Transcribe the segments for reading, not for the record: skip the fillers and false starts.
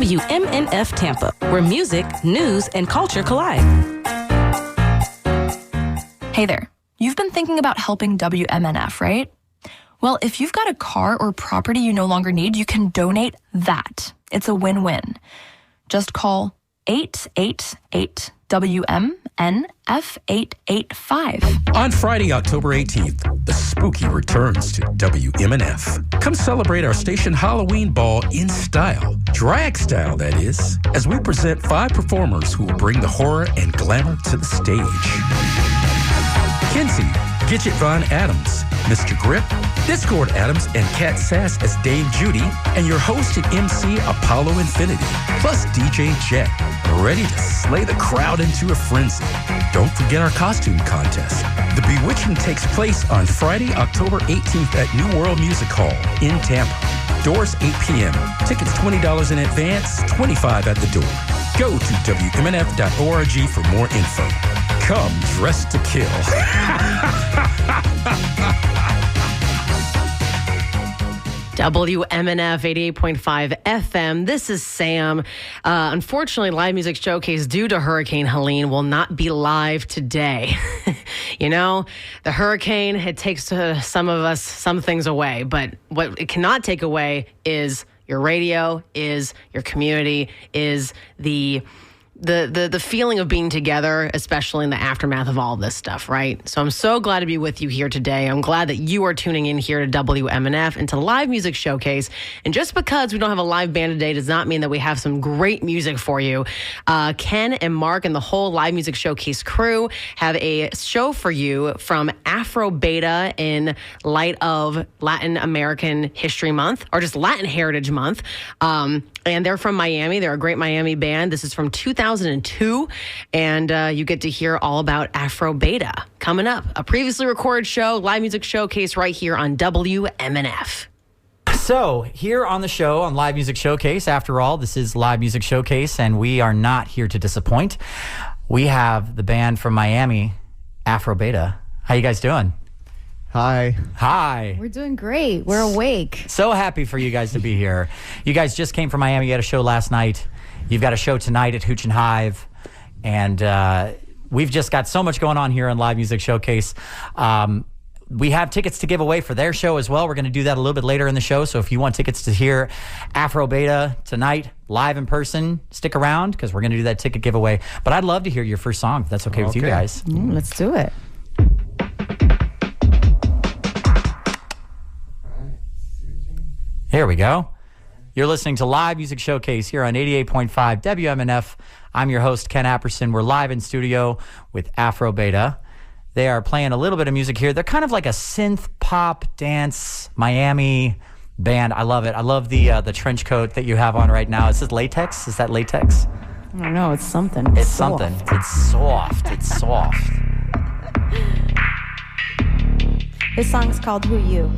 WMNF Tampa, where music, news, and culture collide. Hey there. You've been thinking about helping WMNF, right? Well, if you've got a car or property you no longer need, you can donate that. It's a win-win. Just call 888-WMNF-885. On Friday, October 18th, the spooky returns to WMNF. Come celebrate our station Halloween ball in style, drag style that is, as we present 5 performers who will bring the horror and glamour to the stage. Kinsey, Gidget Von Adams, Mr. Grip, Discord Adams, and Kat Sass as Dame Judy, and your host and MC Apollo Infinity, plus DJ Jet, ready to slay the crowd into a frenzy. Don't forget our costume contest. The Bewitching takes place on Friday, October 18th at New World Music Hall in Tampa. Doors 8 p.m. Tickets $20 in advance, $25 at the door. Go to WMNF.org for more info. Come dressed to kill. WMNF 88.5 FM. This is Sam. Unfortunately, Live Music Showcase due to Hurricane Helene will not be live today. You know, the hurricane, it takes some of us some things away, but what it cannot take away is your radio, is your community, is the feeling of being together, especially in the aftermath of all this stuff, right? So I'm so glad to be with you here today. I'm glad that you are tuning in here to WMNF and to Live Music Showcase. And just because we don't have a live band today does not mean that we have some great music for you. Ken and Mark and the whole Live Music Showcase crew have a show for you from Afro Beta in light of Latin American History Month, or just Latin Heritage Month. And they're from Miami. They're a great Miami band. This is from 2002. And you get to hear all about Afro Beta coming up. A previously recorded show, Live Music Showcase right here on WMNF. So here on the show, on Live Music Showcase, after all, this is Live Music Showcase, and we are not here to disappoint. We have the band from Miami, Afro Beta. How you guys doing? Hi. We're doing great. We're awake. So happy for you guys to be here. You guys just came from Miami. You had a show last night. You've got a show tonight at Hooch and Hive. And we've just got so much going on here on Live Music Showcase. We have tickets to give away for their show as well. We're going to do that a little bit later in the show. So if you want tickets to hear Afro Beta tonight, live in person, stick around because we're going to do that ticket giveaway. But I'd love to hear your first song, if that's okay with you guys. Let's do it. Here we go. You're listening to Live Music Showcase here on 88.5 WMNF. I'm your host, Ken Apperson. We're live in studio with Afro Beta. They are playing a little bit of music here. They're kind of like a synth pop dance Miami band. I love it. I love the trench coat that you have on right now. Is this latex? Is that latex? I don't know. It's something. It's soft. something. It's soft. It's soft. This song's called Who You.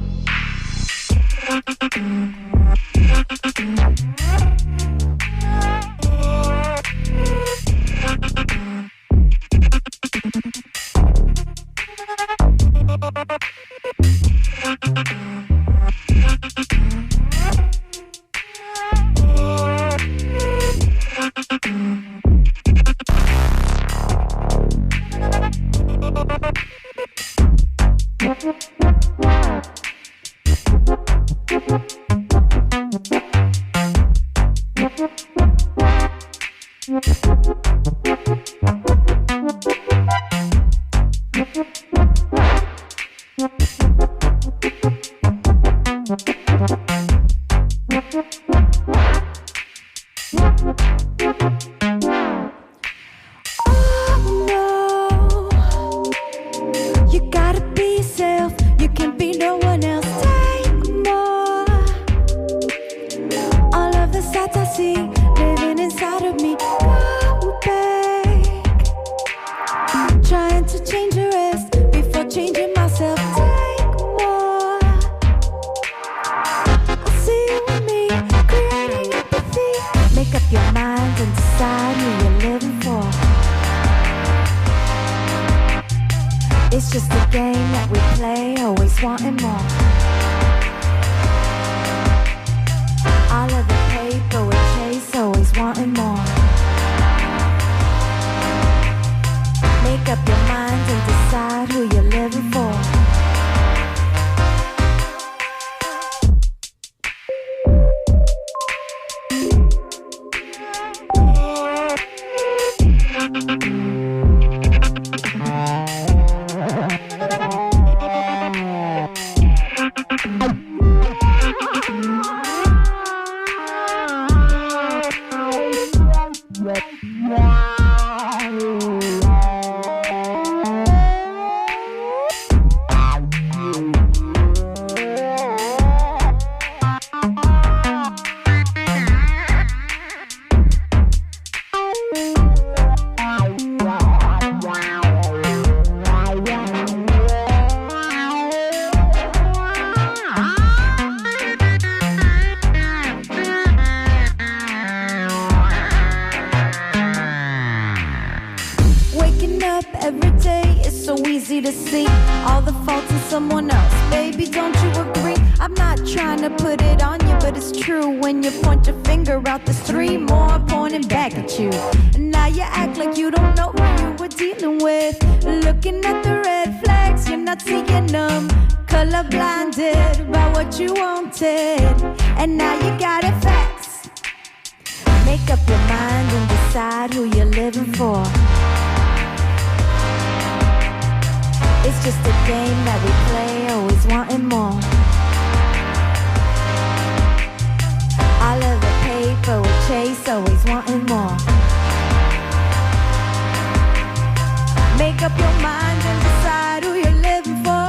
It's just a game that we play, always wanting more. All of the paper we chase, always see all the faults in someone else. Baby, don't you agree? I'm not trying to put it on you, but it's true. When you point your finger out, there's three more pointing back at you. And now you act like you don't know who you were dealing with. Looking at the red flags, you're not seeing them. Color blinded by what you wanted, and now you got it facts. Make up your mind and decide who you're living for. It's just a game that we play, always wanting more. All of the paper we chase, always wanting more. Make up your mind and decide who you're living for.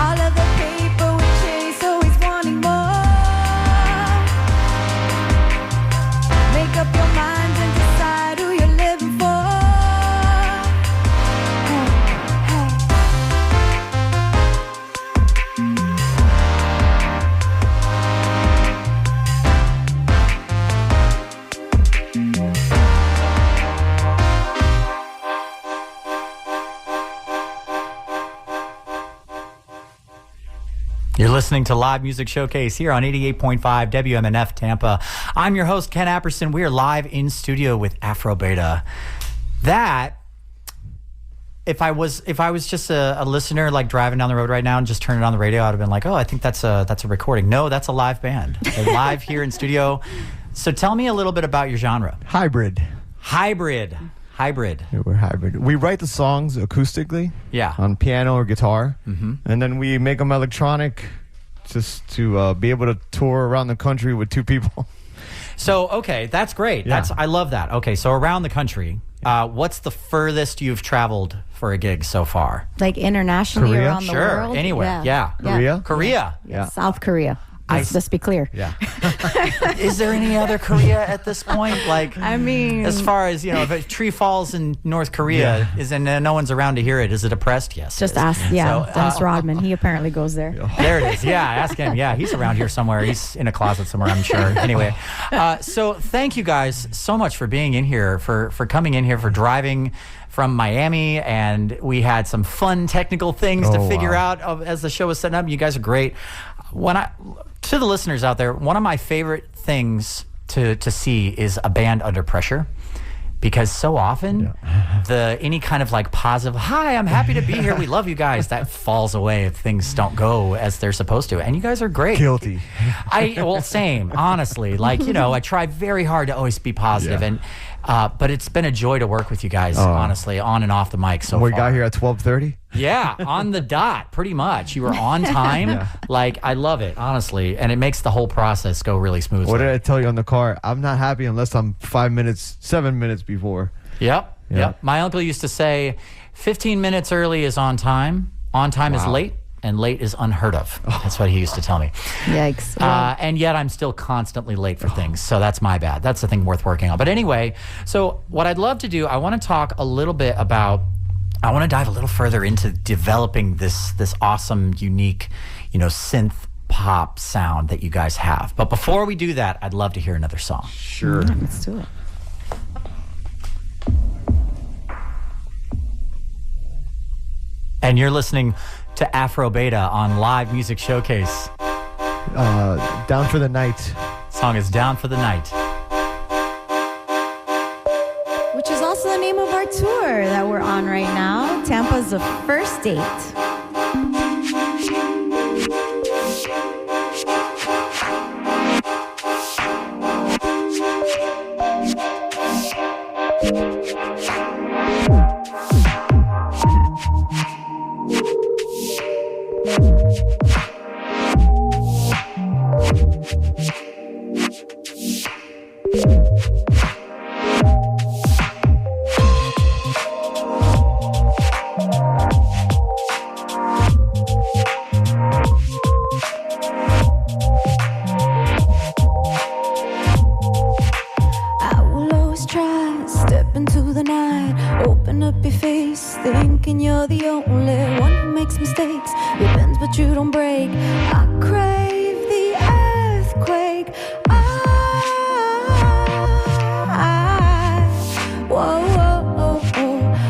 All of the paper we chase, always wanting more. Make up your mind and decide who you're living for. You're listening to Live Music Showcase here on 88.5 WMNF Tampa. I'm your host, Ken Apperson. We are live in studio with Afro Beta. That, if I was just a listener, like driving down the road right now and just turning it on the radio, I'd have been like, oh, I think that's a recording. No, that's a live band. They're live here in studio. So tell me a little bit about your genre. Hybrid. Hybrid. Yeah, we're hybrid. We write the songs acoustically. Yeah. On piano or guitar. Mm-hmm. And then we make them electronic just to be able to tour around the country with two people. So, okay, that's great. Yeah. I love that. Okay, so around the country, what's the furthest you've traveled for a gig so far? Like internationally Korea? around the Sure, world? anywhere. Yeah. Korea? Korea. Yeah. South Korea. Let's be clear. Yeah. Is there any other Korea at this point? Like, I mean, as far as, you know, if a tree falls in North Korea, no one's around to hear it. Is it oppressed? Yes. just it is. ask, ask Rodman. He apparently goes there. There it is. Yeah, ask him. Yeah, he's around here somewhere. He's in a closet somewhere, I'm sure. Anyway, so thank you guys so much for being in here, for coming in here, for driving from Miami, and we had some fun technical things to figure out as the show was setting up. You guys are great. To the listeners out there, one of my favorite things to see is a band under pressure, because so often any kind of like positive, hi, I'm happy to be here, we love you guys, that falls away if things don't go as they're supposed to. And you guys are great. Guilty. Same, honestly. Like, you know, I try very hard to always be positive, and but it's been a joy to work with you guys, honestly, on and off the mic so far. We got here at 12:30. Yeah, on the dot, pretty much. You were on time. Like, I love it, honestly, and it makes the whole process go really smoothly. What did I tell you on the car? I'm not happy unless I'm 7 minutes before. Yep. My uncle used to say 15 minutes early is on time. On time is late, and late is unheard of. That's what he used to tell me. Yikes. And yet I'm still constantly late for things, so that's my bad. That's the thing worth working on. But anyway, so what I'd love to do, I want to talk a little bit about, I want to dive a little further into developing this awesome, unique, you know, synth pop sound that you guys have. But before we do that, I'd love to hear another song. Sure. Let's do it. And you're listening to Afro Beta on Live Music Showcase. Down for the Night. Song is Down for the Night. Which is also the name of our tour that we're on right now. Tampa's the first date. Thinking you're the only one who makes mistakes. You bend but you don't break. I crave the earthquake. Whoa, whoa, whoa, whoa.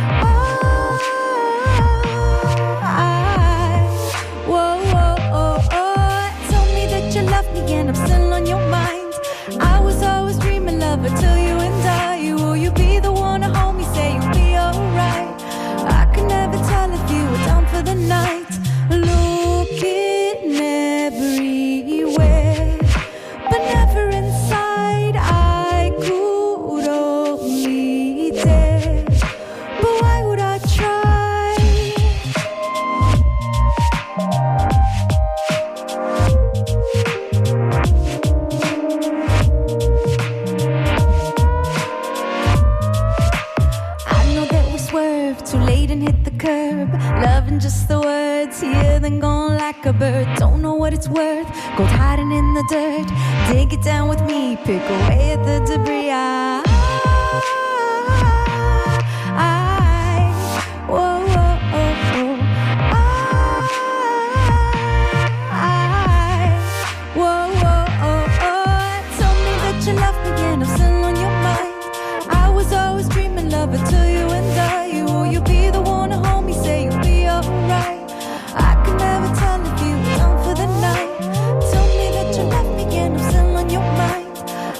then gone like a bird. Don't know what it's worth, gold hiding in the dirt. Dig it down with me, pick away at the debris. Whoa, whoa, oh, oh. Whoa, whoa, oh, oh. Tell me that you love me and I'm still on your mind. I was always dreaming love until you and I. You'll be the one to hold me, say you'll be alright. I could never tell if you were down for the night. Tell me that you love me and I'm still on your mind.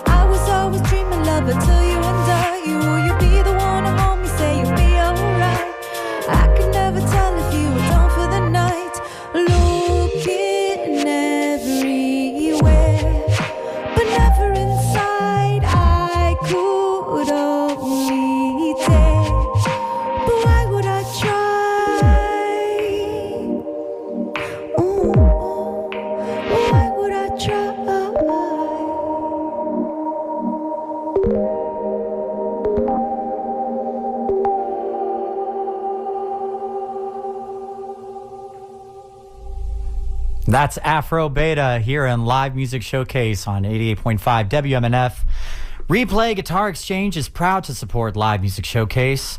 I was always dreaming love until you and I. You'll be the one to hold me, say you'll be alright. I could never tell if you were down for the night. Looking everywhere, but never inside. I could only dare, but why would I try? Ooh, why would I try? That's Afro Beta here in Live Music Showcase on 88.5 WMNF. Replay Guitar Exchange is proud to support Live Music Showcase.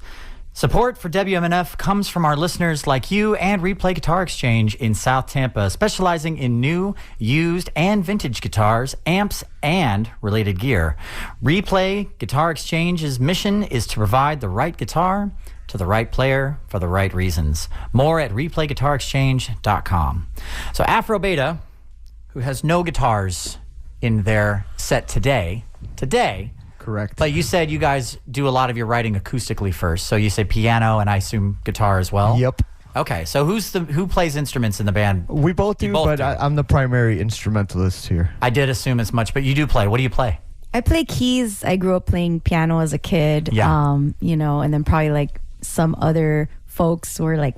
Support for WMNF comes from our listeners like you and Replay Guitar Exchange in South Tampa, specializing in new, used, and vintage guitars, amps, and related gear. Replay Guitar Exchange's mission is to provide the right guitar to the right player for the right reasons. More at replayguitarexchange.com. So Afro Beta, who has no guitars in their set today. Correct. But you said you guys do a lot of your writing acoustically first. So you say piano and I assume guitar as well? Yep. Okay, so who plays instruments in the band? We both do, but I'm the primary instrumentalist here. I did assume as much, but you do play. What do you play? I play keys. I grew up playing piano as a kid. Yeah. You know, and then probably like some other folks were like,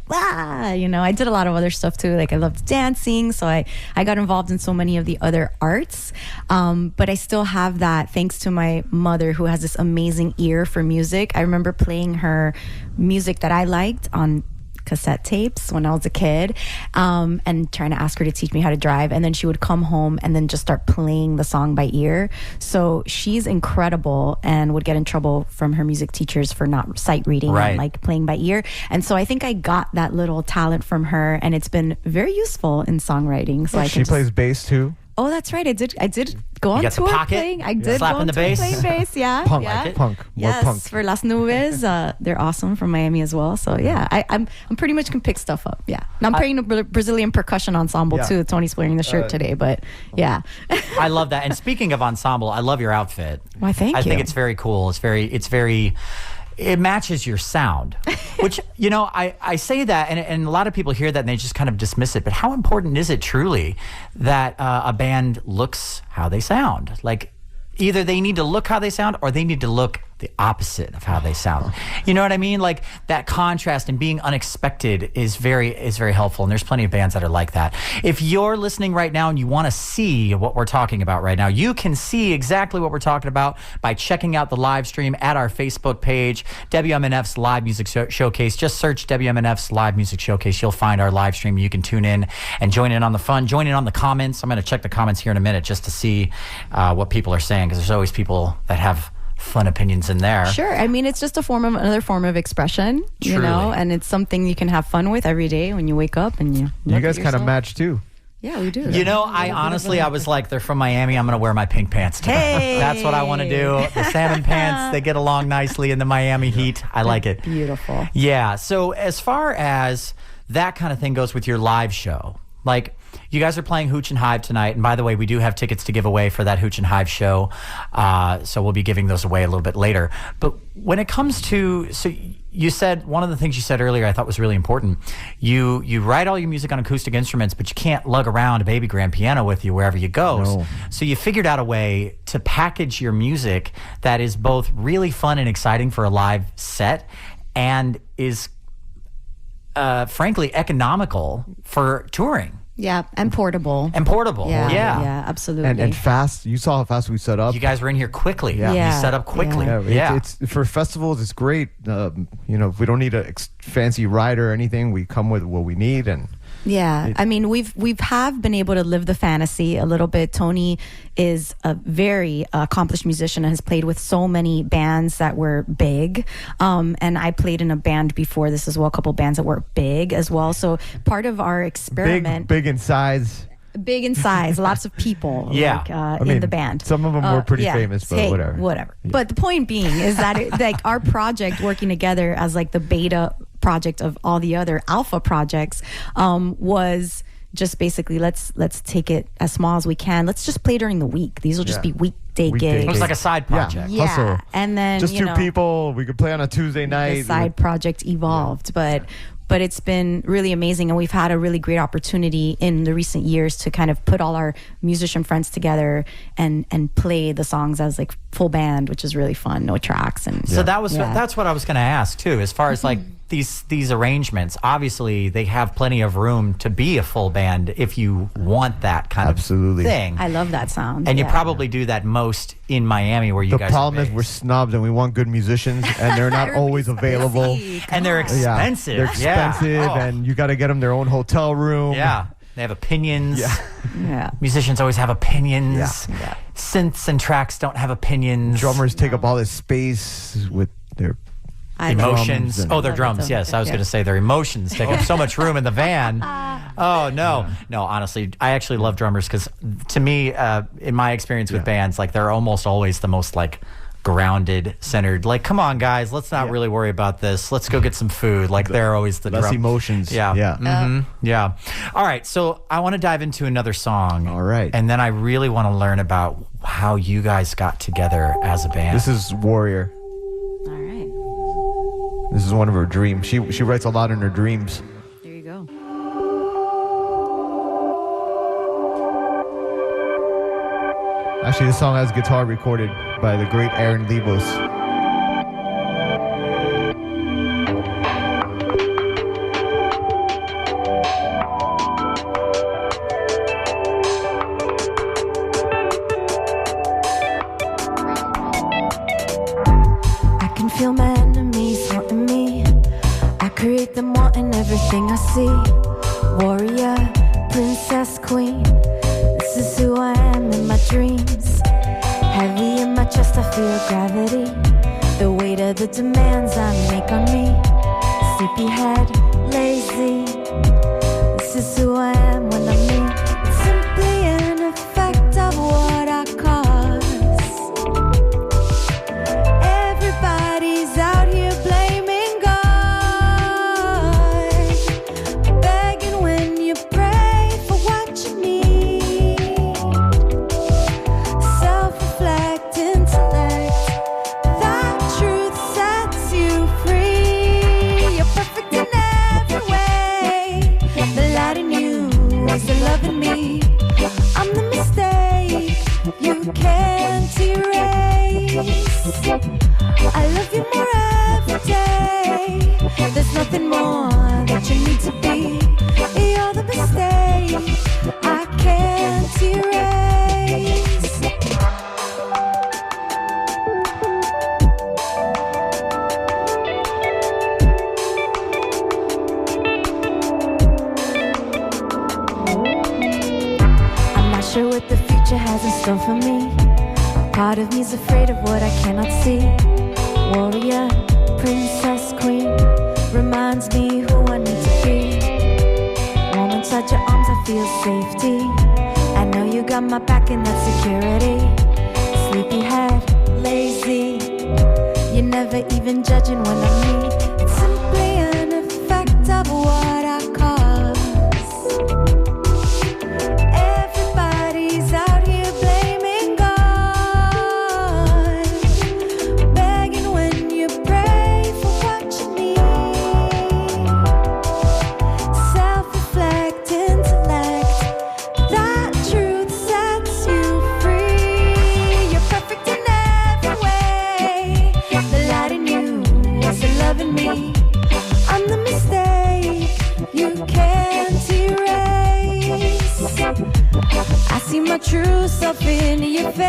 you know, I did a lot of other stuff too. Like I loved dancing. So I got involved in so many of the other arts. But I still have that thanks to my mother who has this amazing ear for music. I remember playing her music that I liked on cassette tapes when I was a kid, and trying to ask her to teach me how to drive. And then she would come home and then just start playing the song by ear. So she's incredible and would get in trouble from her music teachers for not sight reading and like playing by ear. And so I think I got that little talent from her, and it's been very useful in songwriting. So she plays bass too. Oh, that's right. I did go on tour playing. I did slap go in on the tour bass. playing bass. Yeah, Punk, yeah. punk, more yes, punk. for Las Nubes, they're awesome from Miami as well. So yeah, I'm pretty much can pick stuff up. Yeah, and I'm playing a Brazilian percussion ensemble too. Tony's wearing the shirt today, but yeah. I love that. And speaking of ensemble, I love your outfit. Why, thank you. I think it's very cool. It's very. It matches your sound, which, you know, I say that and a lot of people hear that and they just kind of dismiss it. But how important is it truly that a band looks how they sound? Like either they need to look how they sound or they need to look the opposite of how they sound. You know what I mean? Like that contrast and being unexpected is very helpful. And there's plenty of bands that are like that. If you're listening right now and you want to see what we're talking about right now, you can see exactly what we're talking about by checking out the live stream at our Facebook page, WMNF's Live Music Showcase. Just search WMNF's Live Music Showcase. You'll find our live stream. You can tune in and join in on the fun, join in on the comments. I'm going to check the comments here in a minute just to see what people are saying, because there's always people that have fun opinions in there. Sure. I mean, it's just another form of expression, you know, and it's something you can have fun with every day when you wake up and you guys kind of match too. Yeah, we do. You know, I honestly was like, they're from Miami. I'm going to wear my pink pants today. Hey! That's what I want to do. The salmon pants, they get along nicely in the Miami heat. I like it. Beautiful. Yeah. So as far as that kind of thing goes with your live show, like you guys are playing Hooch and Hive tonight. And by the way, we do have tickets to give away for that Hooch and Hive show. So we'll be giving those away a little bit later. But when it comes to, so you said, one of the things you said earlier I thought was really important. You write all your music on acoustic instruments, but you can't lug around a baby grand piano with you wherever you go. No. So you figured out a way to package your music that is both really fun and exciting for a live set and is frankly economical for touring. Yeah, and portable. Yeah, absolutely. And fast. You saw how fast we set up. You guys were in here quickly. Yeah. You set up quickly. It's for festivals, it's great. You know, we don't need a fancy rider or anything. We come with what we need, and Yeah, I mean, we've been able to live the fantasy a little bit. Tony is a very accomplished musician and has played with so many bands that were big. And I played in a band before this as well, a couple bands that were big as well. So part of our experiment, big in size. Big in size, lots of people in the band. Some of them were pretty famous, but whatever. Yeah. But the point being is that like our project working together as like the beta project of all the other alpha projects was just basically let's take it as small as we can. Let's just play during the week. These will just be weekday gigs. It was like a side project. Yeah. Hustle. And then just two people. We could play on a Tuesday night. The side project evolved, but it's been really amazing, and we've had a really great opportunity in the recent years to kind of put all our musician friends together and play the songs as like full band, which is really fun. No tracks and so that's what I was going to ask too, as far as like these arrangements. Obviously, they have plenty of room to be a full band if you want that kind of thing. I love that sound, and you probably do that most in Miami, where you guys. The problem is we're snobs and we want good musicians, and they're not always available, and they're expensive. They're expensive, and you got to get them their own hotel room. Yeah, they have opinions. Yeah. Musicians always have opinions. Yeah. Synths and tracks don't have opinions. Drummers take up all this space with their emotions. Their drums. Yes, I was going to say their emotions take up so much room in the van. Oh no, honestly, I actually love drummers because to me, in my experience with bands, like they're almost always the most like grounded, centered. Like, come on, guys, let's not really worry about this. Let's go get some food. Like they're always the less emotions. Yeah. All right, so I want to dive into another song. All right, and then I really want to learn about how you guys got together as a band. This is Warrior. This is one of her dreams. She writes a lot in her dreams. There you go. Actually, this song has guitar recorded by the great Aaron Lebos. I can feel my enemies haunting me. I create them wanting everything I see. Warrior, princess, queen. This is who I am in my dreams. Heavy in my chest, I feel gravity. The weight of the demands I make on me. Sleepyhead, lazy. This is who I am when I'm me. It's simply an effect of what I cause. Everybody's out here blaming God, begging when you pray for what you need. Self-reflect, intellect, that truth sets you free. You're perfect in every way. The light in you is the love in me. I'm the mistake you can't erase. I love you more every day. There's nothing more that you need to be. You're the mistake I can't erase. I'm not sure what the future has in store for me. Part of me's afraid of what I cannot see. Warrior, princess, queen, reminds me who I need to be. Warm inside your arms, I feel safety. I know you got my back and that's security. Sleepyhead, lazy, you're never even judging when I'm me. It's simply an effect of what I cause. Everybody's out here blaming God, begging when you pray for what you need. Self-reflect, intellect, that truth sets you free. You're perfect in every way. The light in you is the love in me. I'm the mistake you can't erase. I see my true self in your face.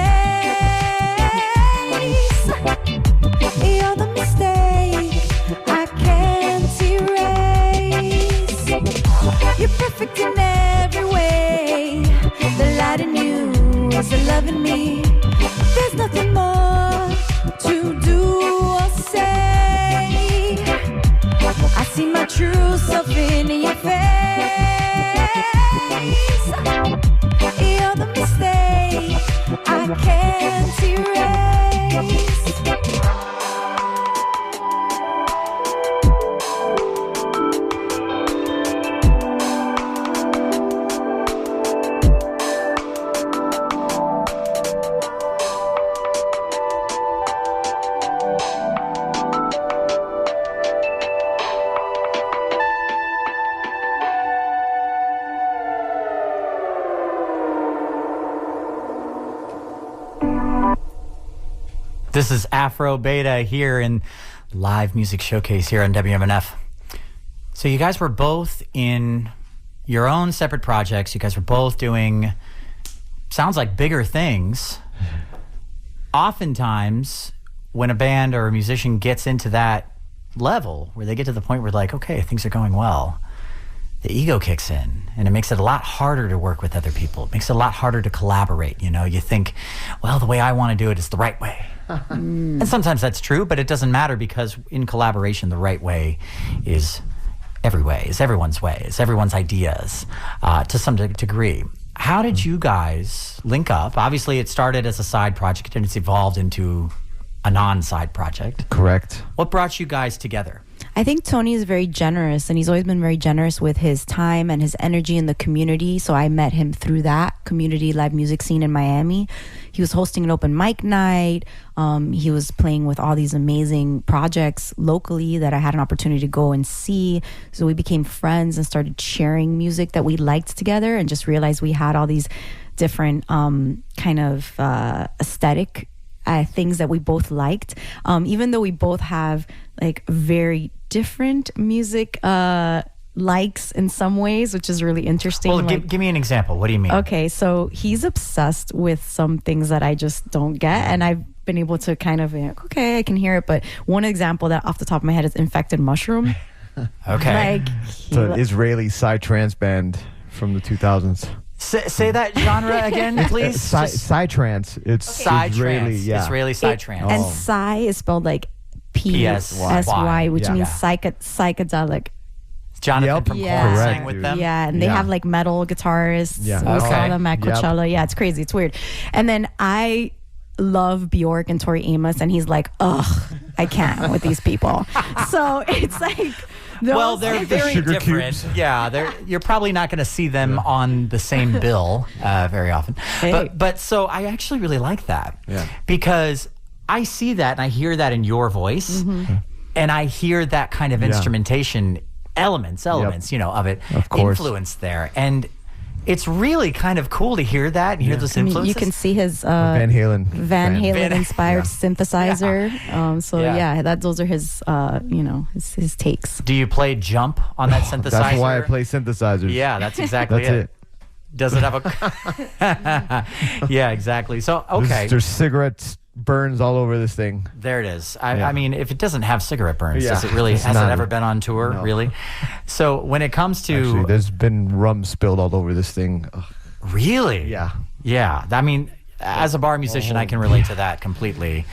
You're the mistake I can't erase. You're perfect This is Afro Beta here in Live Music Showcase here on WMNF. So you guys were both in your own separate projects. You guys were both doing, sounds like bigger things. Oftentimes, when a band or a musician gets into that level, where they get to the point where like, okay, things are going well, the ego kicks in and it makes it a lot harder to work with other people. It makes it a lot harder to collaborate. You know, you think, well, the way I want to do it is the right way. And sometimes that's true, but it doesn't matter because in collaboration, the right way is every way, is everyone's way, is everyone's ideas to some degree. How did you guys link up? Obviously, it started as a side project and it's evolved into a non-side project. Correct. What brought you guys together? I think Tony is very generous, and he's always been very generous with his time and his energy in the community. So I met him through that community live music scene in Miami. He was hosting an open mic night. He was playing with all these amazing projects locally that I had an opportunity to go and see. So we became friends and started sharing music that we liked together, and just realized we had all these different kind of aesthetic things that we both liked, even though we both have like very different music likes in some ways, which is really interesting. Well, like, give me an example. What do you mean? Okay, so he's obsessed with some things that I just don't get, and I've been able to kind of okay, I can hear it, but one example that off the top of my head is Infected Mushroom. Okay. Like It's an Israeli psytrance band from the 2000s. Say that genre again, please. Psytrance. It's Israeli. Psytrance. Yeah. Israeli psytrance. And Psy is spelled like P-S-Y, which means psychedelic. Jonathan Yep. from Yeah. Korn Correct, sang with dude. them. Yeah, and they have like metal guitarists. Yeah. We saw Okay. them at Coachella. Yeah, it's crazy. It's weird. And then I love Bjork and Tori Amos, and he's like, ugh, I can't with these people. So it's like, Well, they're very sugar different. cubes. Yeah, you're probably not going to see them on the same bill very often. Hey. But so I actually really like that. Yeah. Because I see that and I hear that in your voice, and I hear that kind of instrumentation elements, you know, of it, Of course. influence there. And it's really kind of cool to hear that and hear those I mean, influences. you can see his Van Halen. Van Halen inspired Yeah. synthesizer. So Yeah. those are his, his takes. Do you play Jump on that synthesizer? That's why I play synthesizers. Yeah, that's exactly That's it. Does it have a... Yeah, exactly. So, okay. There's cigarettes burns all over this thing. There it is. Yeah. I mean, if it doesn't have cigarette burns, does Yeah. it really? It's Has it not- ever been on tour? No. Really? So when it comes to Actually, there's been rum spilled all over this thing. Ugh. really, Yeah. yeah. I mean, as a bar musician, I can relate to that completely.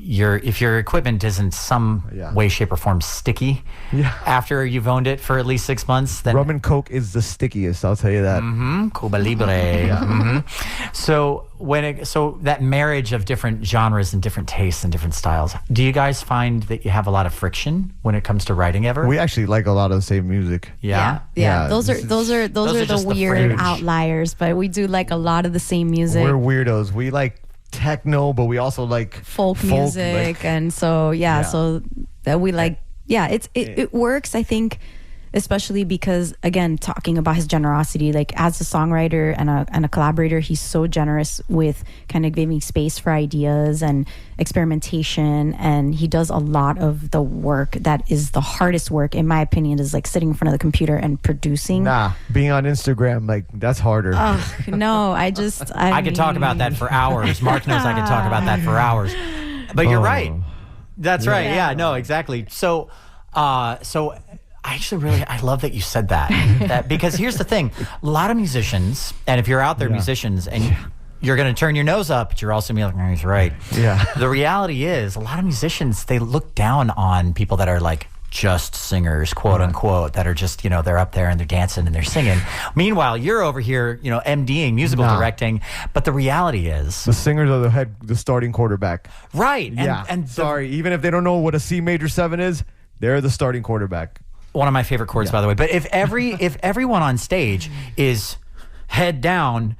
If your equipment isn't some Yeah. way, shape, or form sticky Yeah. after you've owned it for at least 6 months, then Rum and Coke is the stickiest, I'll tell you that. Cuba Libre. So so that marriage of different genres and different tastes and different styles, do you guys find that you have a lot of friction when it comes to writing ever? We actually like a lot of the same music. yeah. Yeah, Those are this is- those are those are the just the weird fringe. outliers, but we do like a lot of the same music. We're weirdos. We like techno, but we also like folk music, like- and so so that we like it works, I think, especially because, again, talking about his generosity, like as a songwriter and a collaborator, he's so generous with kind of giving space for ideas and experimentation, and he does a lot of the work that is the hardest work, in my opinion, is like sitting in front of the computer and producing. Nah, being on Instagram, like that's harder. No, I I could talk about that for hours. Mark knows I could talk about that for hours. But you're right. That's right. Yeah, no, exactly. So I actually I love that you said that because here's the thing. A lot of musicians, and if you're out there, musicians, and you're going to turn your nose up, but you're also going to be like, he's right. Yeah. The reality is a lot of musicians, they look down on people that are like just singers, quote unquote, that are just, they're up there and they're dancing and they're singing. Meanwhile, you're over here, MDing, musical directing. But the reality is The singers are the starting quarterback. right. Yeah. And Sorry, even if they don't know what a C major 7 is, they're the starting quarterback. one of my favorite chords, by the way. But if everyone on stage is head down,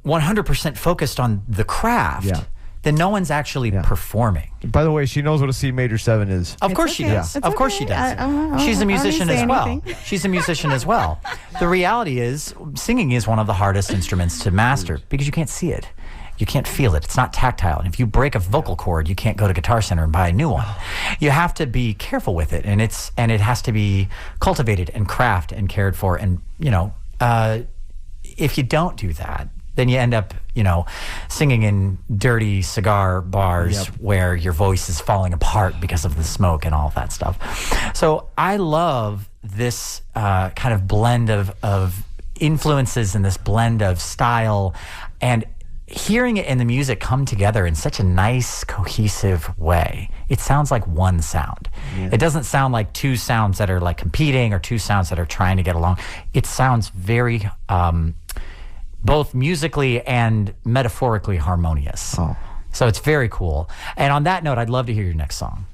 100% focused on the craft, then no one's actually performing. By the way, she knows what a C major 7 is. Of course she does. Of course she does. She's a musician as well. She's a musician as well. The reality is, singing is one of the hardest instruments to master because you can't see it. You can't feel it. It's not tactile. And if you break a vocal cord, you can't go to Guitar Center and buy a new one. You have to be careful with it, and it has to be cultivated and crafted and cared for. And if you don't do that, then you end up, singing in dirty cigar bars where your voice is falling apart because of the smoke and all that stuff. So I love this kind of blend of influences and this blend of style, and hearing it in the music come together in such a nice, cohesive way. It sounds like one sound. Yeah. It doesn't sound like two sounds that are like competing or two sounds that are trying to get along. It sounds very both musically and metaphorically harmonious. Oh. So it's very cool. And on that note, I'd love to hear your next song.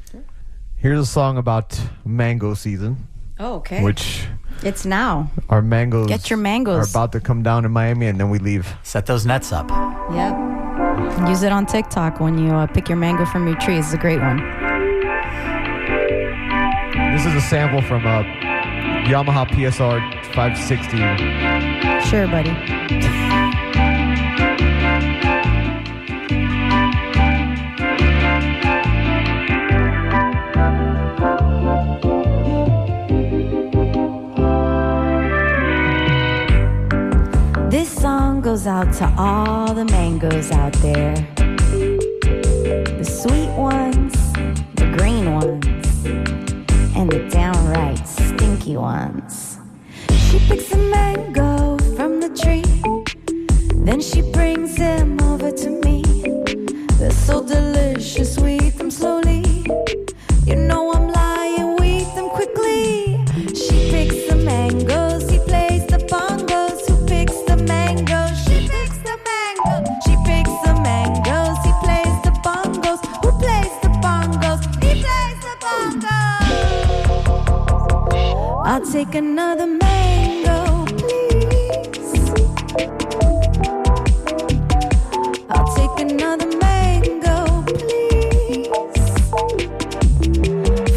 Here's a song about mango season. Oh, okay. Which it's now. Our mangoes. Get your mangoes. Are about to come down in Miami, and then we leave. Set those nets up. Yep. Use it on TikTok when you pick your mango from your tree. It's a great one. This is a sample from Yamaha PSR 560. Sure, buddy. This song goes out to all the mangoes out there. The sweet ones, the green ones, and the downright stinky ones. She picks a mango from the tree, then she brings him over to me. They're so delicious, we eat them slowly. You know I'm lying, we eat them quickly. She picks the mangoes, he plays the bongos. Who picks the mangoes? She picks the mangoes. She picks the mangoes, he plays the bongos. Who plays the bongos? He plays the bongos. I'll take another mango, please. I'll take another mango, please.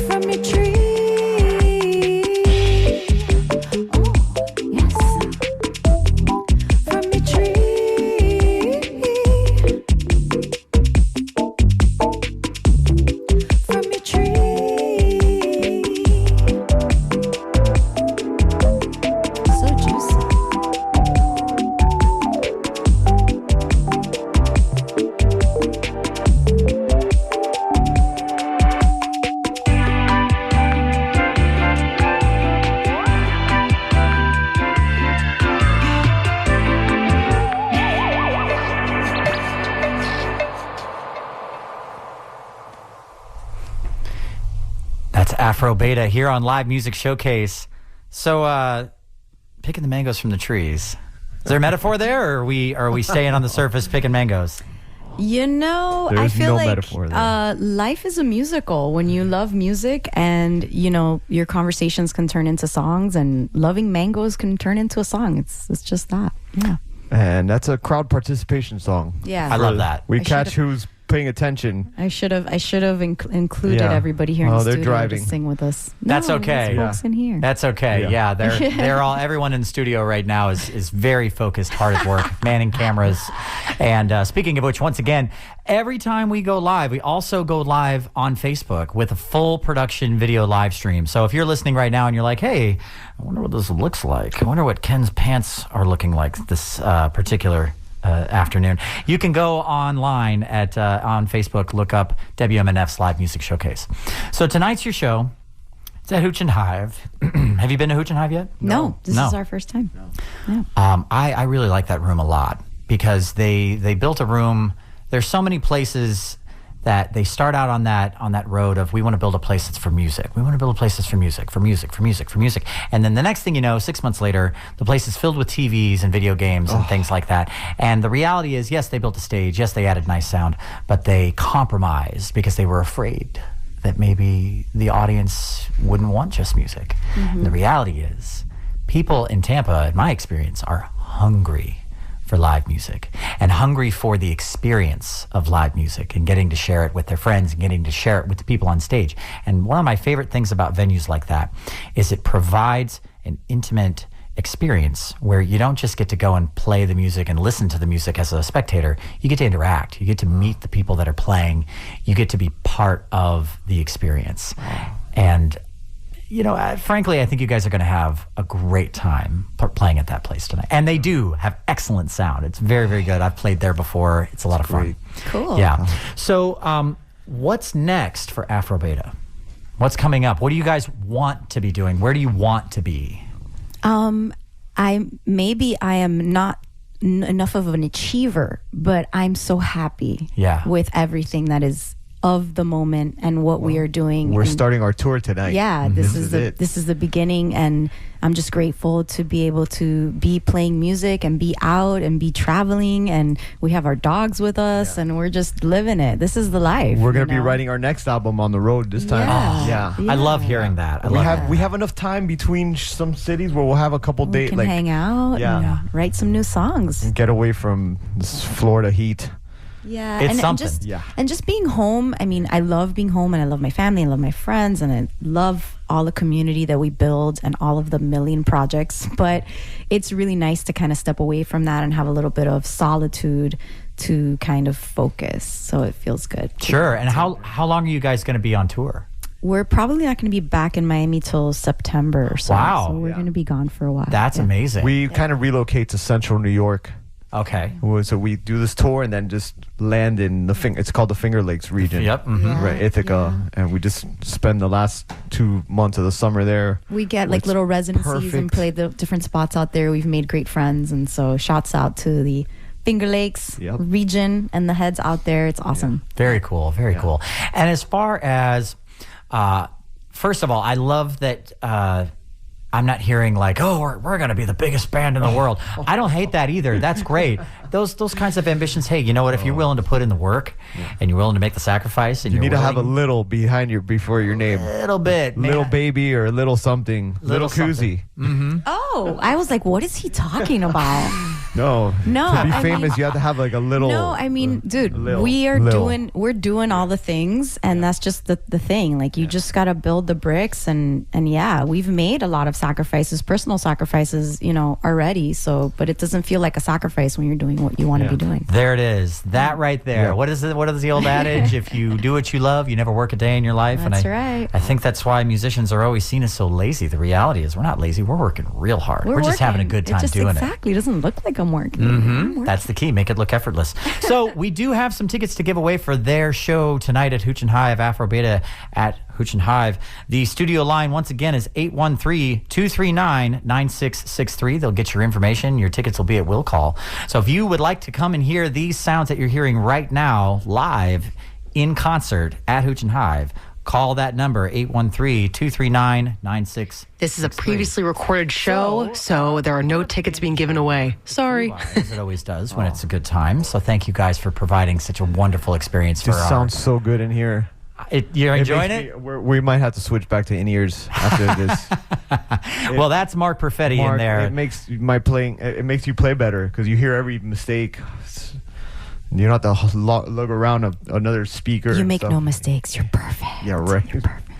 From your tree. Oh, yes. From your tree. From your tree. So juicy. That's Afro Beta here on Live Music Showcase. So, picking the mangoes from the trees. Is there a metaphor there, or are we staying on the surface picking mangoes? I There's feel no like metaphor there. life is a musical. When you love music and, your conversations can turn into songs, and loving mangoes can turn into a song. It's just that. Yeah. And that's a crowd participation song. Yeah. I love that. We I catch should've- who's paying attention. I should have included Yeah. everybody here in Oh, the they're studio driving. to sing with us. That's No, okay. there's folks in here. That's okay. Yeah, they're all, everyone in the studio right now is very focused, hard at work, manning cameras. And speaking of which, once again, every time we go live, we also go live on Facebook with a full production video live stream. So if you're listening right now and you're like, hey, I wonder what this looks like. I wonder what Ken's pants are looking like this particular afternoon. You can go online at on Facebook, look up WMNF's Live Music Showcase. So tonight's your show. It's at Hooch and Hive. Have you been to Hooch and Hive yet? No, this No. is our first time. No. I really like that room a lot because they built a room. There's so many places that they start out on that road of we want to build a place that's for music. We want to build a place that's for music. And then the next thing you know, 6 months later, the place is filled with TVs and video games and things like that. And the reality is, yes, they built a stage. Yes, they added nice sound, but they compromised because they were afraid that maybe the audience wouldn't want just music. And the reality is, people in Tampa, in my experience, are hungry for live music and hungry for the experience of live music and getting to share it with their friends and getting to share it with the people on stage. And one of my favorite things about venues like that is it provides an intimate experience where you don't just get to go and play the music and listen to the music as a spectator. You get to interact. You get to meet the people that are playing. You get to be part of the experience. And, frankly, I think you guys are going to have a great time playing at that place tonight. And they do have excellent sound. It's very, very good. I've played there before. It's a lot of fun. Cool. Yeah. So what's next for Afro Beta? What's coming up? What do you guys want to be doing? Where do you want to be? I am not enough of an achiever, but I'm so happy with everything that is of the moment and what we are doing. We're starting our tour tonight. Yeah, this is the beginning, and I'm just grateful to be able to be playing music and be out and be traveling, and we have our dogs with us, and we're just living it. This is the life. We're going to be writing our next album on the road this time. Yeah. I love hearing that. We have enough time between some cities where we'll have a couple days. We can hang out and write some new songs. And get away from this Florida heat. Yeah, it's something. And just being home. I mean, I love being home, and I love my family, I love my friends, and I love all the community that we build and all of the million projects. But it's really nice to kind of step away from that and have a little bit of solitude to kind of focus. So it feels good. Sure. And how long are you guys going to be on tour? We're probably not going to be back in Miami till September or so. Wow. So we're going to be gone for a while. That's amazing. We kind of relocate to Central New York. Okay. So we do this tour and then just land in it's called the Finger Lakes region. Yep. Mm-hmm. Right, Ithaca. And we just spend the last 2 months of the summer there. We get like little residencies and play the different spots out there. We've made great friends. And so shouts out to the Finger Lakes region and the heads out there. It's awesome. Very cool. Very cool. And as far as, first of all, I love that I'm not hearing like, oh, we're going to be the biggest band in the world. I don't hate that either. That's great. Those kinds of ambitions. Hey, you know what? If you're willing to put in the work and you're willing to make the sacrifice, and you need to have a little before your name. A little bit, little baby or a little something, little koozie. Mm-hmm. Oh, I was like, what is he talking about? No. To be famous, you have to have like a little. No, I mean, dude, we're doing all the things, and that's just the thing. Like, you just got to build the bricks, and we've made a lot of sacrifices, personal sacrifices, already. So, but it doesn't feel like a sacrifice when you're doing what you want to be doing. There it is. That right there. Yeah. What is the old adage? If you do what you love, you never work a day in your life. That's right. I think that's why musicians are always seen as so lazy. The reality is we're not lazy. We're working real hard. We're just having a good time doing it. Exactly. It doesn't look like I'm working. Mm-hmm. That's the key. Make it look effortless. So we do have some tickets to give away for their show tonight at Hooch and Hive, Afro Beta at Hooch and Hive. The studio line, once again, is 813-239-9663. They'll get your information. Your tickets will be at will call. So if you would like to come and hear these sounds that you're hearing right now live in concert at Hooch and Hive, call that number, 813-239-9663. This is a previously recorded show, so there are no tickets being given away. Sorry. As it always does when it's a good time. So thank you guys for providing such a wonderful experience for us. This sounds so good in here. You're enjoying it? We might have to switch back to in-ears after this. Well, that's Mark Perfetti in there. It makes it makes you play better because you hear every mistake. You don't have to look around another speaker. You make no mistakes. You're perfect. Yeah, right. You're perfect.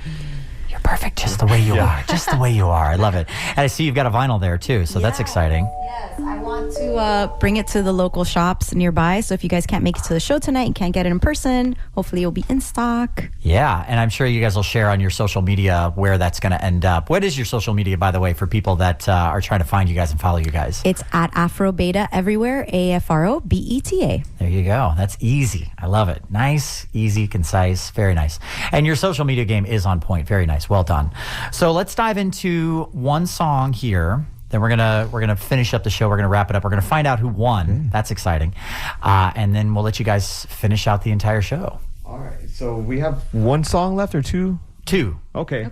You're perfect just the way you are. Just the way you are. I love it. And I see you've got a vinyl there, too, so that's exciting. Yes, I want to bring it to the local shops nearby. So if you guys can't make it to the show tonight and can't get it in person, hopefully it'll be in stock. Yeah, and I'm sure you guys will share on your social media where that's going to end up. What is your social media, by the way, for people that are trying to find you guys and follow you guys? It's at Afro Beta everywhere, AFROBETA. There you go. That's easy. I love it. Nice, easy, concise, very nice. And your social media game is on point. Very nice. Well done. So let's dive into one song here. Then we're gonna finish up the show. We're gonna wrap it up. We're gonna find out who won. That's exciting. And then we'll let you guys finish out the entire show. All right. So we have one song left or two? Two. Okay.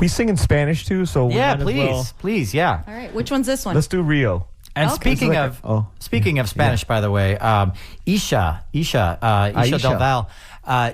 We sing in Spanish too, so yeah, please, yeah. All right. Which one's this one? Let's do Rio. And speaking of Spanish, by the way, Isha Del Val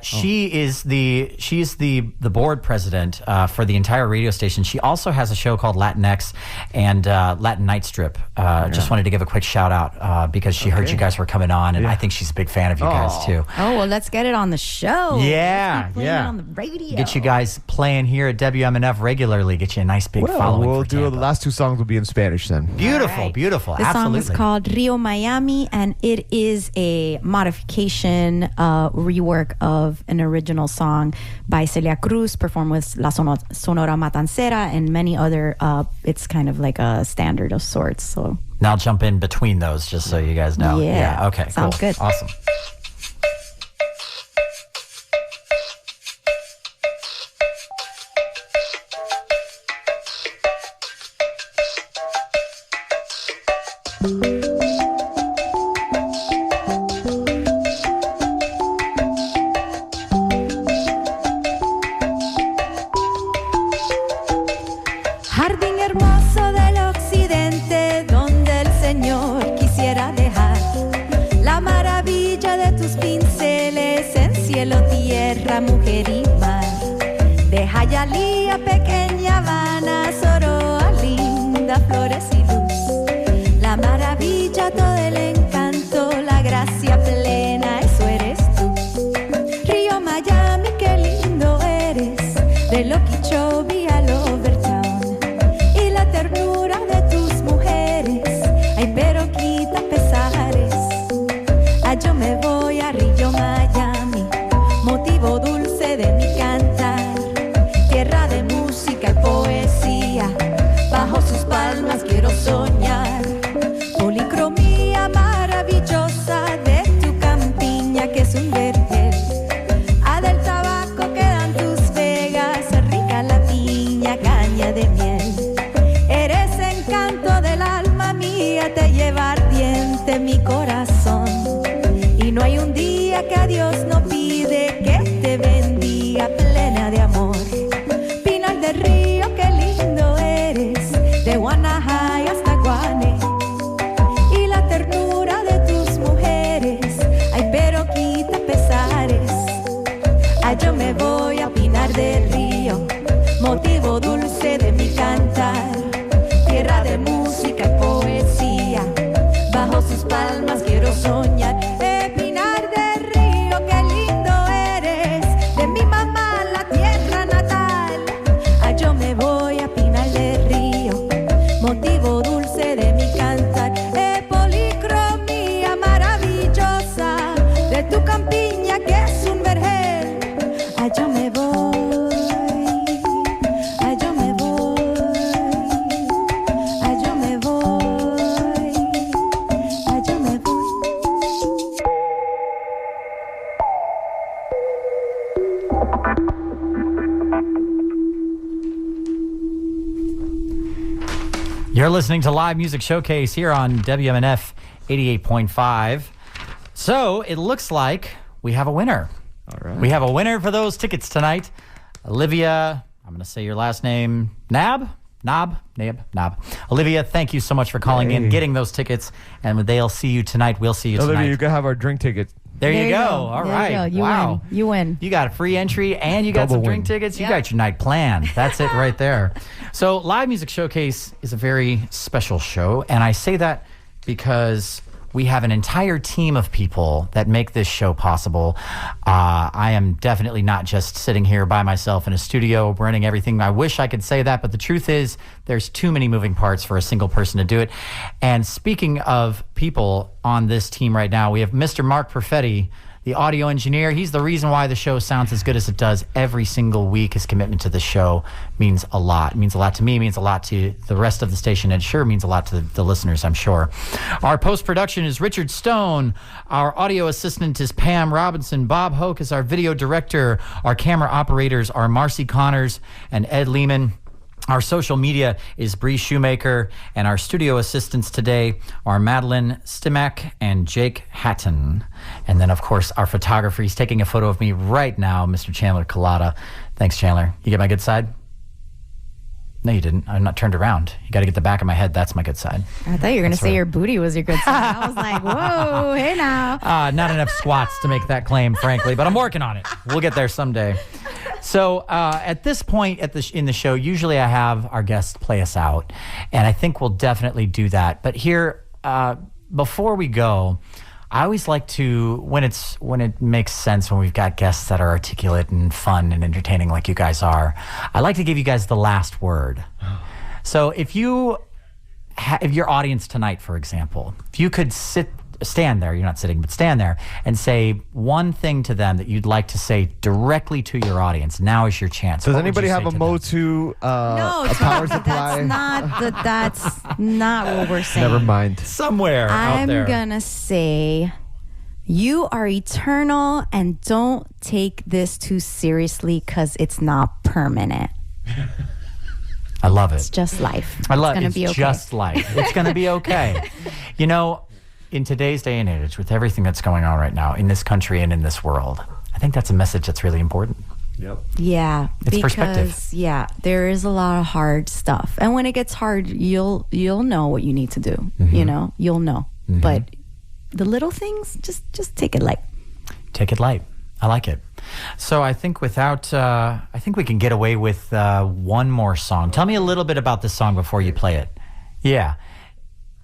She's the board president for the entire radio station. She also has a show called Latinx and Latin Night Strip. Just wanted to give a quick shout out because she heard you guys were coming on, and I think she's a big fan of you guys too. Oh, well, let's get it on the show. Yeah, Playing it on the radio. Get you guys playing here at WMNF regularly. Get you a nice big following. We'll for do Tampa. the last two songs will be in Spanish then. Beautiful, beautiful. The song Absolutely. is called Rio Miami, and it is a modification, rework of an original song by Celia Cruz, performed with La Sonora Matancera and many other. It's kind of like a standard of sorts. So Now I'll jump in between those just so you guys know. Yeah. Okay. Sounds cool. good. Awesome. Jardín hermoso del occidente donde el Señor quisiera dejar la maravilla de tus pinceles en cielo, tierra, mujer y mar. De Hialeah, pequeña Habana, Soroa, linda, flores y luz. La maravilla, todo el encanto, la gracia plena, eso eres tú. Río Miami, qué lindo eres, de Loquichobi a Overtown. Y la ternura de tus mujeres, ay, pero quita pesares. Ah, yo me voy a Río Miami, motivo dulce de mi cantar. Tierra de música y poesía, bajo sus palmas quiero soñar. Policromía maravillosa de tu campiña que es un vergel. Ah, del tabaco quedan tus vegas, rica la piña, caña de miel. Eres encanto del alma mía, te lleva ardiente mi corazón. Y no hay un día que a Dios no pide que te bendiga plena de amor. Pinal del Río, qué lindo eres, de Guanajay hasta Guane. Y la ternura de tus mujeres, ay, pero quita pesares. Ah, yo me voy a Pinar del Río, motivo dulce de mi cantar. Tierra de música y poesía, bajo sus palmas quiero soñar. Pinar del Río, qué lindo eres, de mi mamá la tierra natal. Ah, yo me voy a Pinar del Río, motivo dulce de mi cantar. Policromía maravillosa de tu campiña que es un vergel. Ah, yo me voy, ah, yo me voy, ah, yo me voy, ah, yo me voy. You're listening to Live Music Showcase here on WMNF 88.5. So it looks like we have a winner. All right. We have a winner for those tickets tonight. Olivia, I'm going to say your last name, Nab. Olivia, thank you so much for calling in, getting those tickets, and they'll see you tonight. We'll see you tonight. Olivia, you can have our drink ticket. There you go. All There right. you go. You wow. win. You win. You got a free entry and you got Double some drink win. tickets. You got your night planned. That's it right there. So Live Music Showcase is a very special show. And I say that because we have an entire team of people that make this show possible. I am definitely not just sitting here by myself in a studio running everything. I wish I could say that, but the truth is there's too many moving parts for a single person to do it. And speaking of people on this team right now, we have Mr. Mark Perfetti, the audio engineer. He's the reason why the show sounds as good as it does every single week. His commitment to the show means a lot. It means a lot to me, means a lot to the rest of the station, and sure means a lot to the listeners, I'm sure. Our post-production is Richard Stone. Our audio assistant is Pam Robinson. Bob Hoke is our video director. Our camera operators are Marcy Connors and Ed Lehman. Our social media is Bree Shoemaker, and our studio assistants today are Madeline Stimack and Jake Hatton. And then, of course, our photographer, he's taking a photo of me right now, Mr. Chandler Collada. Thanks, Chandler. You get my good side? No, you didn't. I'm not turned around. You got to get the back of my head. That's my good side. I thought you were going to say right. your booty was your good side. I was like, whoa, hey now. Not enough squats to make that claim, frankly, but I'm working on it. We'll get there someday. So at this point in the show, usually I have our guests play us out, and I think we'll definitely do that. But here, before we go, I always like to, when it makes sense, when we've got guests that are articulate and fun and entertaining like you guys are, I like to give you guys the last word. So if your audience tonight, for example, if you could stand there, you're not sitting, but stand there and say one thing to them that you'd like to say directly to your audience, now is your chance. Does What would anybody you have say a to them? No, a power supply? that's not what we're saying. Never mind. Somewhere out there. I'm gonna say, you are eternal, and don't take this too seriously because it's not permanent. I love it. It's just life. I love it. It's gonna It's be okay. just life. It's going to be okay. You know, in today's day and age, with everything that's going on right now in this country and in this world, I think that's a message that's really important. Yep. Yeah, It's because perspective. yeah, there is a lot of hard stuff, and when it gets hard, you'll know what you need to do. Mm-hmm. You know, you'll know. But the little things, just take it light. Take it light. I like it. So I think I think we can get away with one more song. Tell me a little bit about this song before you play it. Yeah.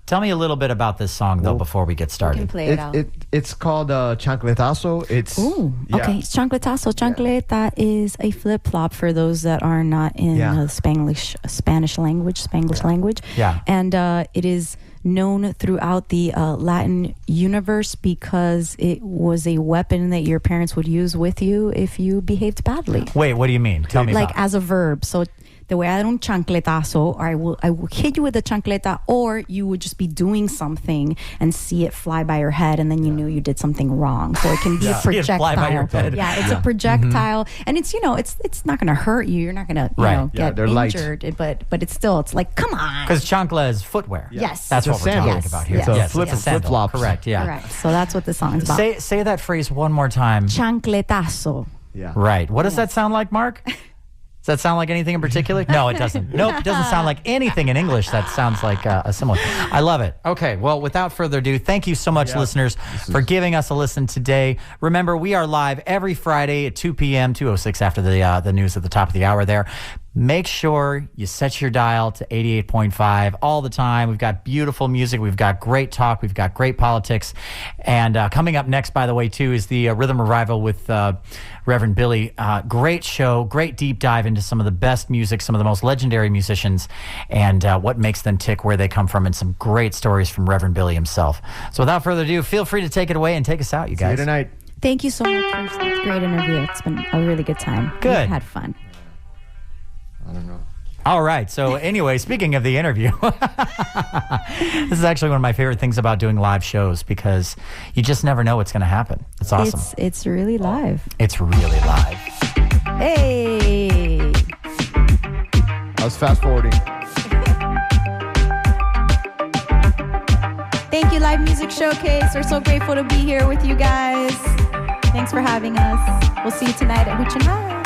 Tell me a little bit about this song, though, before we get You can started. play it out. It's called Chancletazo. It's Ooh, okay. Chancletazo. Chancleta is a flip-flop for those that are not in the Spanish language. Yeah. And it is known throughout the Latin universe because it was a weapon that your parents would use with you if you behaved badly. Wait, what do you mean? Tell me Like about it. as a verb. So the way I don't chancletazo, or I will hit you with a chancleta, or you would just be doing something and see it fly by your head, and then you knew you did something wrong. So it can be a See it projectile. fly by your head. Yeah, it's a projectile, and it's it's not going to hurt you. You're not going to Right. get they're light. injured, but it's like, come on. Because chancla is footwear. Yes. That's It's a what we're sandal. talking about here. Yes. It's a Yes, flip- it's a sandal. flip-flops. Correct, yeah. Correct. So that's what the song's about. Say that phrase one more time. Chancletazo. Yeah. Right. What does that sound like, Mark? Does that sound like anything in particular? No, it doesn't. Nope, it doesn't sound like anything in English that sounds like a similar. I love it. Okay, well, without further ado, thank you so much, listeners, for giving us a listen today. Remember, we are live every Friday at 2 p.m., 2:06 after the news at the top of the hour there. Make sure you set your dial to 88.5 all the time. We've got beautiful music. We've got great talk. We've got great politics. And coming up next, by the way, too, is the Rhythm Revival with Reverend Billy. Great show, great deep dive into some of the best music, some of the most legendary musicians, and what makes them tick, where they come from, and some great stories from Reverend Billy himself. So without further ado, feel free to take it away and take us out, you See you guys. tonight. Thank you so much for this great interview. It's been a really good time. Good. We've had fun. I don't know. All right. So anyway, speaking of the interview, this is actually one of my favorite things about doing live shows, because you just never know what's going to happen. It's awesome. It's really live. It's really live. Hey. I was fast forwarding. Thank you, Live Music Showcase. We're so grateful to be here with you guys. Thanks for having us. We'll see you tonight at Hooch and High.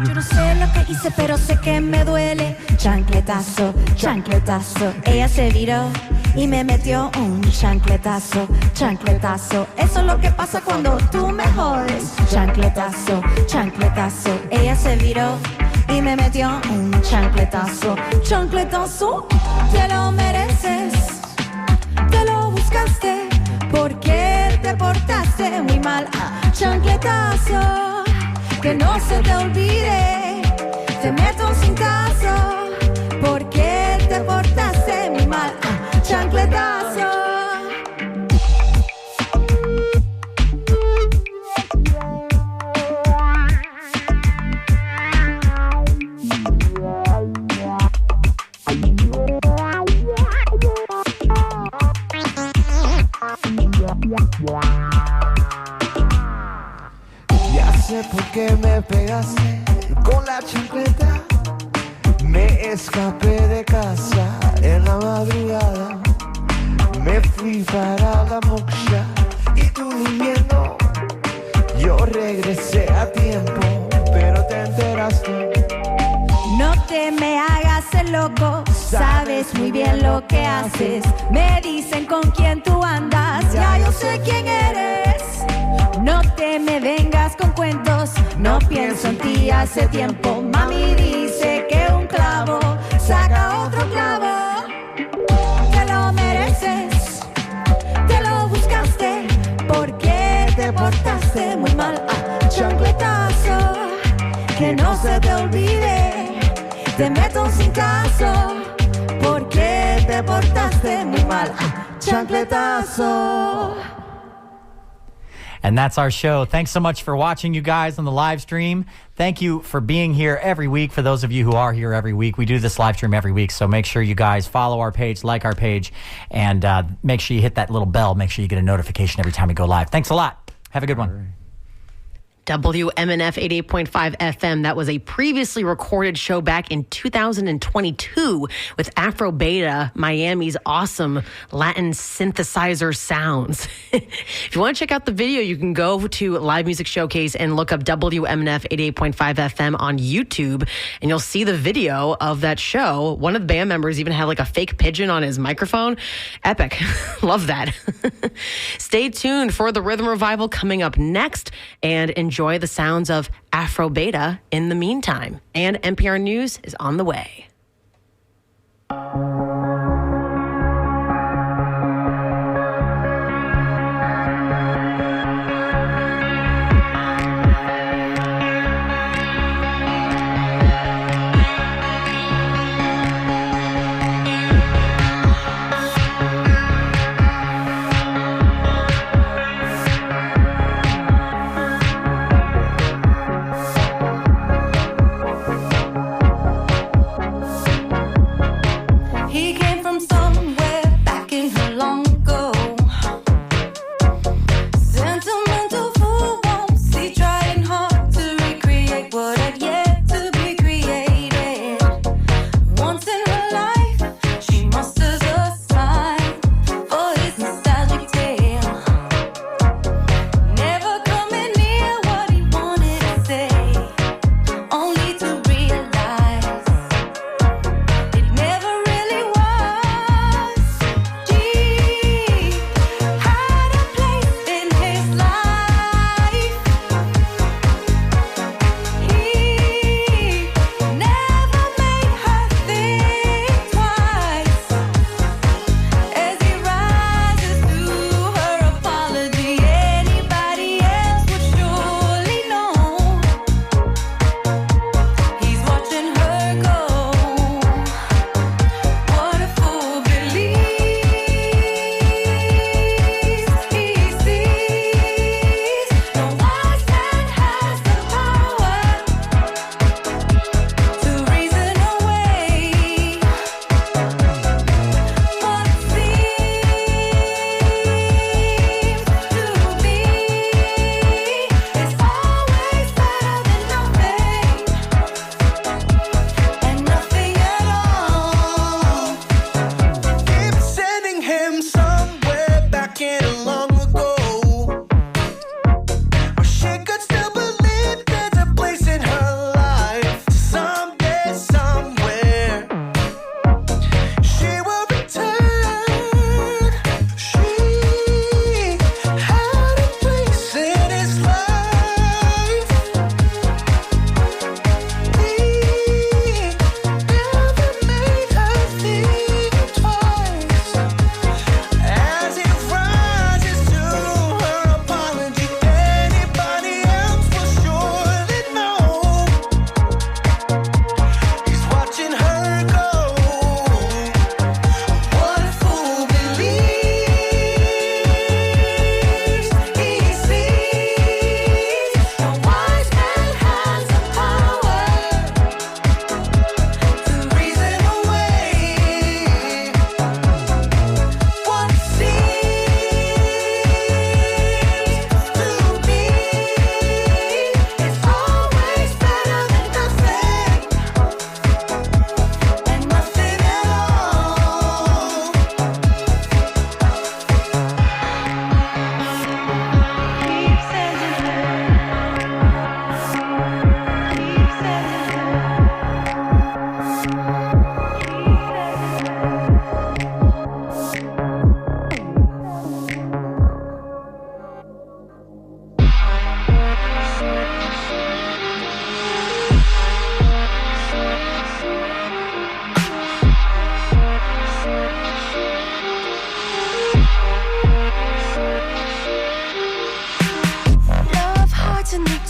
Yo no sé lo que hice, pero sé que me duele. Chancletazo, chancletazo. Ella se viró y me metió un chancletazo, chancletazo. Eso es lo que pasa cuando tú me jodes. Chancletazo, chancletazo. Ella se viró y me metió un chancletazo, chancletazo. Te lo mereces, te lo buscaste, porque te portaste muy mal. Chancletazo, que no se te olvide, te meto un cintazo, porque te portaste muy mal. Chancletazo. sé por qué me pegaste con la chancleta. Me escapé de casa en la madrugada. Me fui para la moksha y tú durmiendo. Yo regresé a tiempo, pero te enteraste. No te me hagas el loco, sabes muy bien lo que haces. Me dicen con quién tú andas, ya yo sé quién eres. No te me vengas con cuentos, no pienso en ti hace tiempo. Mami dice que un clavo saca otro clavo. Te lo mereces, te lo buscaste, porque te portaste muy mal. Chancletazo, que no se te olvide. Te meto sin caso, porque te portaste muy mal. Chancletazo. And that's our show. Thanks so much for watching, you guys, on the live stream. Thank you for being here every week. For those of you who are here every week, we do this live stream every week. So make sure you guys follow our page, like our page, and make sure you hit that little bell. Make sure you get a notification every time we go live. Thanks a lot. Have a good one. WMNF 88.5 FM. That was a previously recorded show back in 2022 with Afro Beta, Miami's awesome Latin synthesizer sounds. If you want to check out the video, you can go to Live Music Showcase and look up WMNF 88.5 FM on YouTube, and you'll see the video of that show. One of the band members even had like a fake pigeon on his microphone. Epic. Love that. Stay tuned for the Rhythm Revival coming up next, and enjoy the sounds of Afro Beta in the meantime. And NPR News is on the way.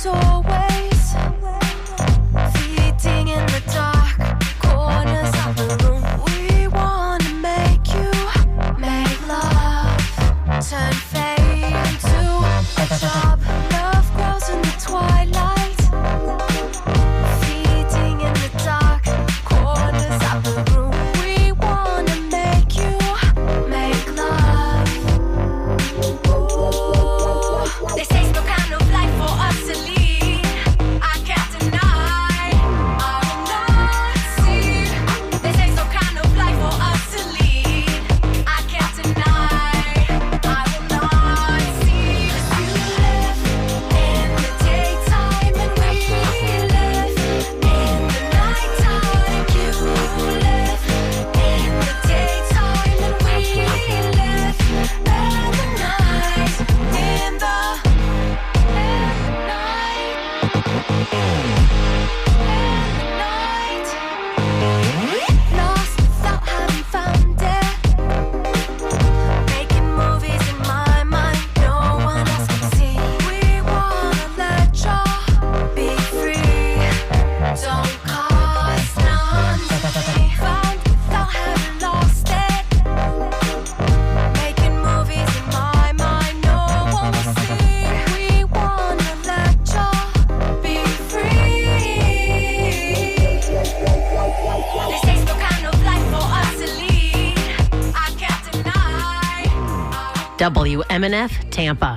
doorways, feeding in the dark corners of the room. We wanna make you make love, turn fate into a job. Love grows in the twilight, feeding in the dark corners of the room. We wanna make you make love. Ooh. This ain't no kind of life for us to lead. I can't deny, I will not see. This ain't no kind of life for us to lead. I can't deny, I will not see. 'Cause you live in the daytime and we live in the nighttime. You live in the daytime and we live in the night. In the night. Lost without having found it. Making movies in my mind, no one else can see. We wanna let you be free. Don't cost none. Found without having lost it. Making movies in my mind, no one will see. We wanna let you be free. This ain't no kind of life for us to lead. I can't deny. WMNF Tampa.